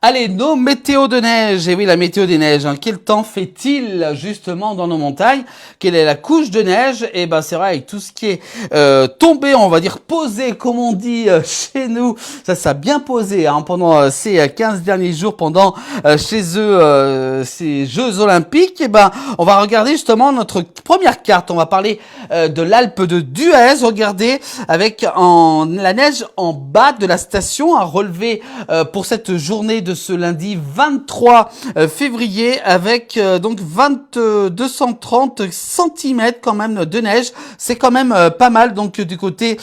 Allez, nos météos de neige. Et oui, la météo des neiges. Quel temps fait-il justement dans nos montagnes? Quelle est la couche de neige? Et ben, c'est vrai, avec tout ce qui est tombé, on va dire posé, comme on dit chez nous. Ça a bien posé pendant ces 15 derniers jours, pendant chez eux ces Jeux Olympiques. Et ben, on va regarder justement notre première carte. On va parler de l'Alpe de d'Huez. Regardez, avec la neige en bas de la station à relever pour cette journée de ce lundi 23 février avec donc 230 cm quand même de neige. C'est quand même pas mal donc du côté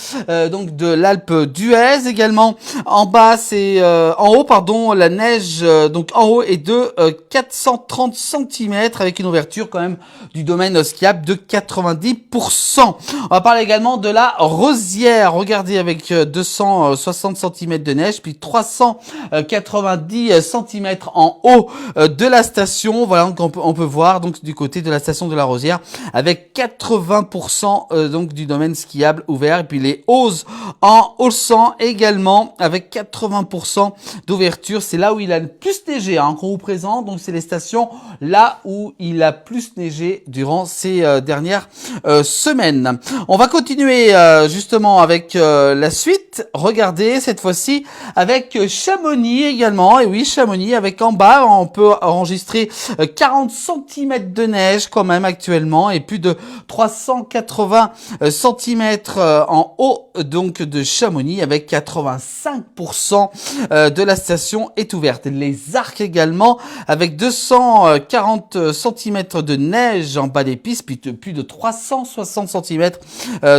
donc de l'Alpe d'Huez. Également en bas c'est en haut pardon, la neige donc en haut est de 430 cm avec une ouverture quand même du domaine skiable de 90%. On va parler également de la Rosière. Regardez, avec 260 cm de neige puis 390 cm en haut de la station. Voilà, donc on peut voir donc du côté de la station de la Rosière avec 80% donc du domaine skiable ouvert. Et puis les Hauzes en Haut-Sang également avec 80% d'ouverture. C'est là où il a le plus neigé qu'on vous présente. Donc c'est les stations là où il a plus neigé durant ces dernières semaines. On va continuer justement avec la suite. Regardez cette fois-ci avec Chamonix également. Et oui, Chamonix avec en bas, on peut enregistrer 40 cm de neige quand même actuellement et plus de 380 cm en haut donc de Chamonix avec 85% de la station est ouverte. Les Arcs également avec 240 cm de neige en bas des pistes puis plus de 360 cm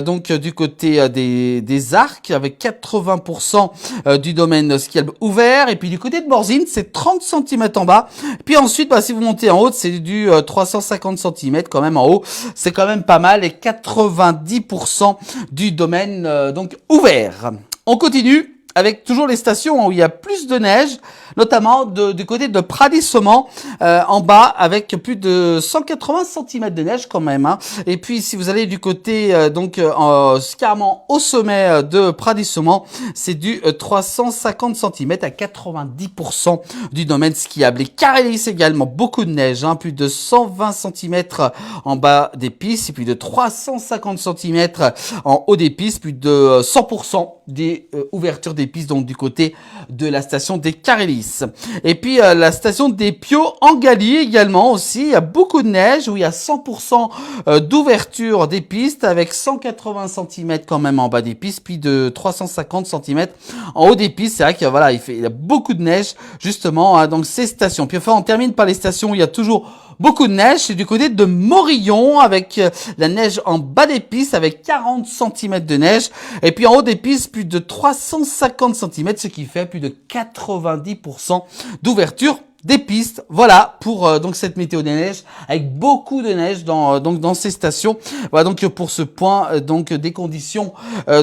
donc du côté des Arcs avec 80% du domaine skiable ouvert. Et puis du côté de Morzine, c'est 30 cm en bas. Puis ensuite, si vous montez en haut, c'est du 350 cm quand même en haut. C'est quand même pas mal et 90% du domaine donc ouvert. On continue avec toujours les stations où il y a plus de neige, notamment du côté de Pradis-Saumont, en bas, avec plus de 180 cm de neige quand même. Et puis, si vous allez du côté, carrément au sommet de Pradis-Saumont, c'est du 350 cm à 90% du domaine skiable. Les Carélis également, beaucoup de neige, plus de 120 cm en bas des pistes, et puis de 350 cm en haut des pistes, plus de 100% des ouvertures des pistes, donc du côté de la station des Carélis. Et puis la station des Piaux en Galie également aussi, il y a beaucoup de neige où il y a 100% d'ouverture des pistes avec 180 cm quand même en bas des pistes, puis de 350 cm en haut des pistes. C'est vrai qu'il voilà, il y a beaucoup de neige justement dans ces stations. Puis enfin, on termine par les stations où il y a toujours beaucoup de neige. C'est du côté de Morillon avec la neige en bas des pistes avec 40 cm de neige. Et puis en haut des pistes, plus de 350 cm, ce qui fait plus de 90% d'ouverture des pistes. Voilà pour donc cette météo des neiges avec beaucoup de neige dans ces stations. Voilà donc pour ce point donc des conditions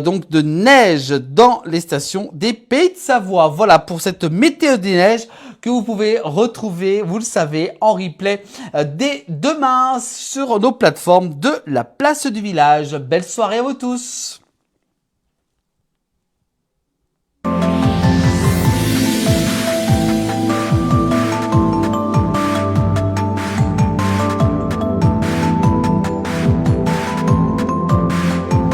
donc de neige dans les stations des Pays de Savoie. Voilà pour cette météo des neiges que vous pouvez retrouver, vous le savez, en replay dès demain sur nos plateformes de la Place du Village. Belle soirée à vous tous.